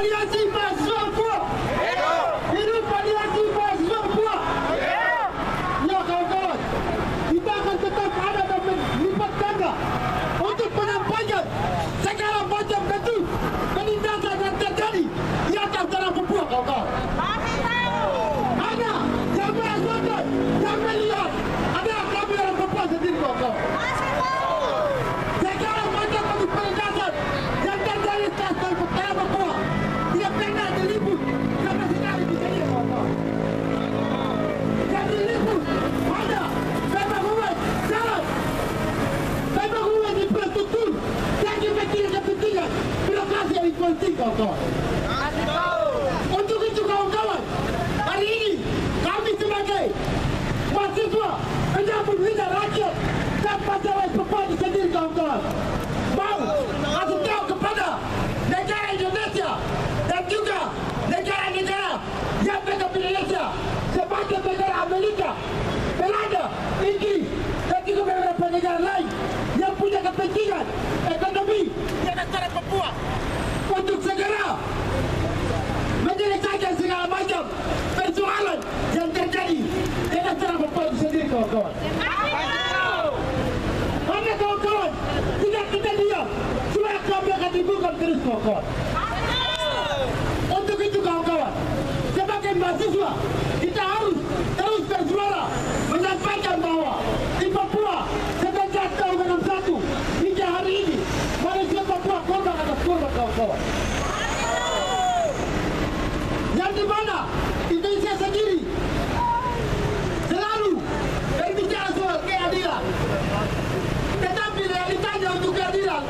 aliansi mahasiswa Papua. Hidup aliansi mahasiswa Papua. Ya kawan-kawan, kita akan tetap ada dan melipat ganda untuk menyampaikan segala macam bentuk penindasan yang terjadi di atas tanah Papua, kawan-kawan. Ada yang merasakan, yang melihat, ada kami orang Papua sendiri, kawan-kawan. Segala macam bentuk penindasan yang terjadi di atas tanah Papua tidak pernah diliput sama sekali di sini, kawan-kawan. Yang diliput ada pembangunan jalan, pembangunan infrastruktur, dan kepentingan birokrasi yang penting, kawan-kawan. Untuk itu, kawan-kawan, hari ini kami sebagai mahasiswa menyambut lidah rakyat dan masyarakat Papua ini sendiri, kawan-kawan, mau kasih tahu kepada negara Indonesia dan juga negara-negara yang pegang Indonesia sebagai negara Amerika, Belanda, Inggris, dan juga beberapa negara lain yang punya kepentingan ekonomi di negara Papua untuk segera menyelesaikan segala macam persoalan yang terjadi di negara Papua itu sendiri, kawan-kawan. Karena kawan-kawan, tidak kita diam, suara kami akan dibuka terus, kawan-kawan. Untuk itu, kawan-kawan, sebagai mahasiswa kita harus terus bersuara menyampaikan bahwa di Papua sejak tahun 61 hingga hari ini manusia Papua korban atas korban, kawan-kawan. Yang dimana Indonesia sendiri selalu berbicara soal keadilan, tetapi realitanya untuk keadilan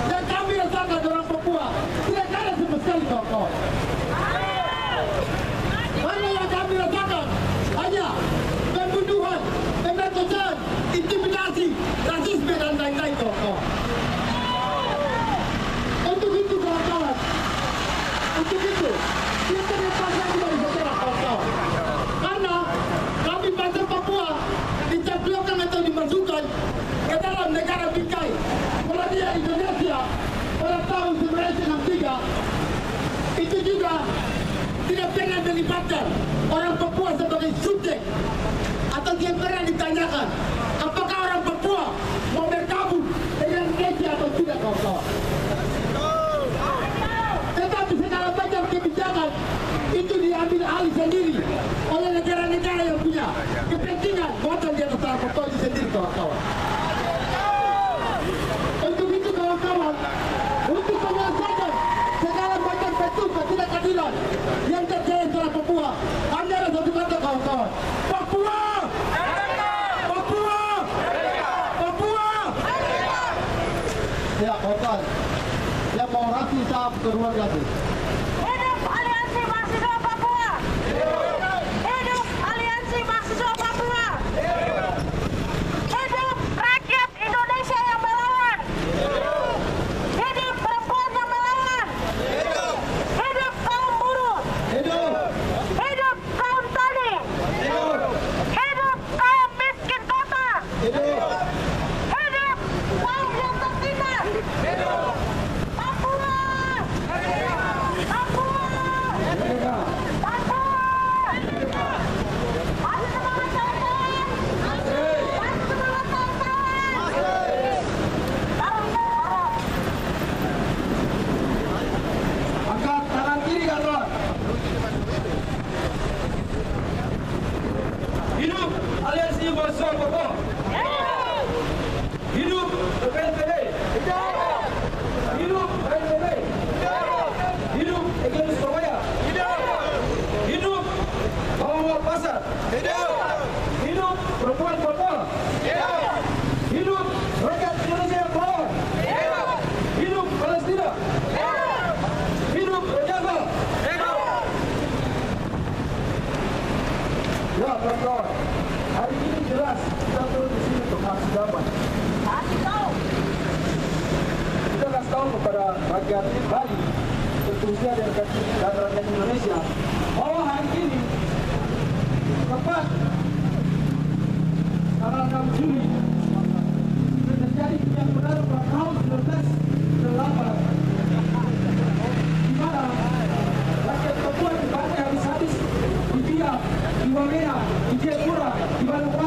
yang kami rasakan orang Papua tidak ada sama sekali, kawan-kawan. Mana yang kami rasakan hanya pembunuhan, pemerkosaan, intimidasi, rasisme, dan lain-lain, kawan-kawan. Untuk itu, kawan-kawan, untuk itu kita lepaskan kembali sejarah, kawan-kawan. Karena kami bangsa Papua dicaplokkan atau dimasukkan ke dalam negara bingkai Kolonial Indonesia pada tahun 1963. Itu juga tidak pernah melibatkan orang Papua sebagai subjek, atau tidak pernah ditanyakan apakah orang Papua mau bergabung dengan Indonesia atau tidak, kawan-kawan. Tetapi segala macam kebijakan itu diambil alih sendiri oleh negara-negara yang punya kepentingan buatan di atas tanah Papua itu sendiri, kawan-kawan. Untuk itu, kawan-kawan, untuk menyelesaikan segala macam bentuk ketidakadilan yang terjadi di tanah Papua, hanya ada satu kata, kawan-kawan: Papua! Papua! Papua! Ya, kawan-kawan, yang mau rapi sahab keluar lagi. Hidup Aliansi Mahasiswa Papua! Hidup Aliansi Mahasiswa Papua! Hidup rakyat Indonesia yang melawan! Hidup perempuan yang melawan! Hidup kaum buruh! Hidup kaum tani! Hidup kaum miskin kota! Hidup kaum yang tertindas! Papua! Papua! Papua! Masih semangat, kawan-kawan! Masih semangat, kawan-kawan! Kawan-kawan! Angkat tangan kiri, kawan. Hidup Aliansi Mahasiswa Papua. Hidup PNPB. Hidup PNPB. Hidup Ekonomi Surabaya. Hidup Bawang Pasar. Hidup perempuan Papua. Hidup rakyat Indonesia yang melawan. Hidup Palestina. Hidup Rojava. Ya, kawan-kawan, hari ini jelas kita turun di sini untuk kasih damai. Kita kasih tahu kepada rakyat Bali, khususnya dan rakyat Indonesia, bahwa hari ini tepat tanggal 6 Juli terjadi yang benar pada tahun 1998, di mana Wamena, di Jayapura, di Maluku